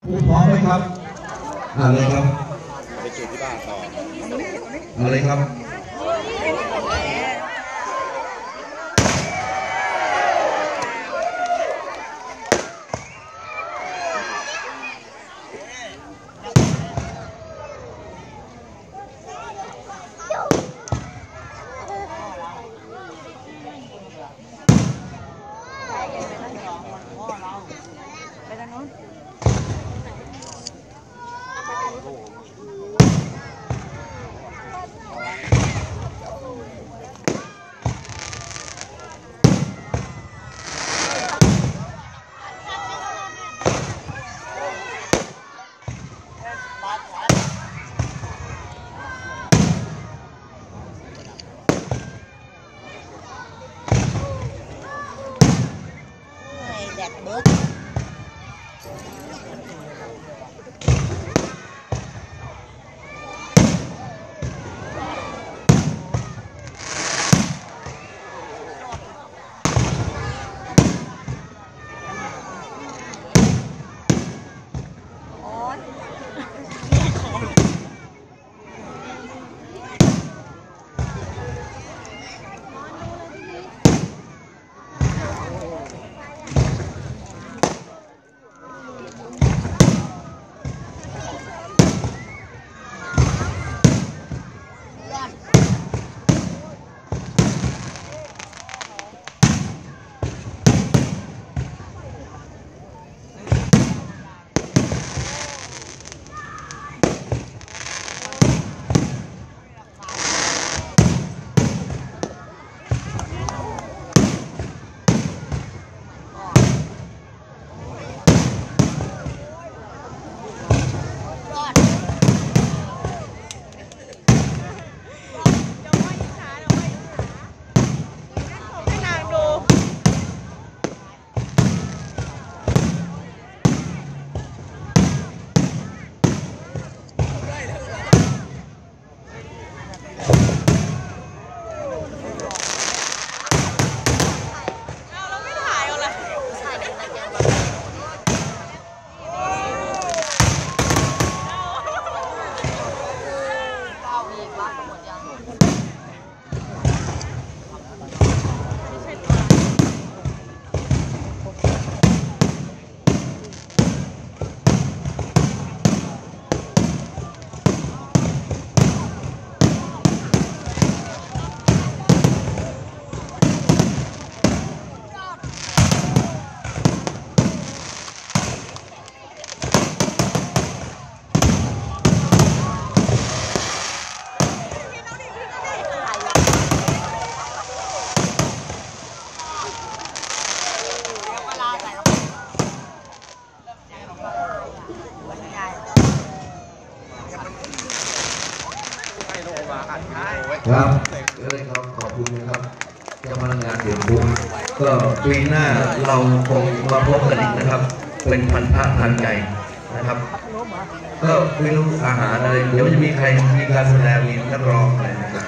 พร้อมไหมครับเลยครับไปจุดที่บ้านต่อเลยครับครับเลยครับขอบคุณนะครับเจ้าพนักงานเสียงบุญก็ปีหน้าเราคงมาพบกันอีกนะครับเป็นพันธะทางใจนะครับก็ไม่รู้อาหารอะไรเดี๋ยวจะมีใครมีการแสดงมีนักร้องอะไรนะครับ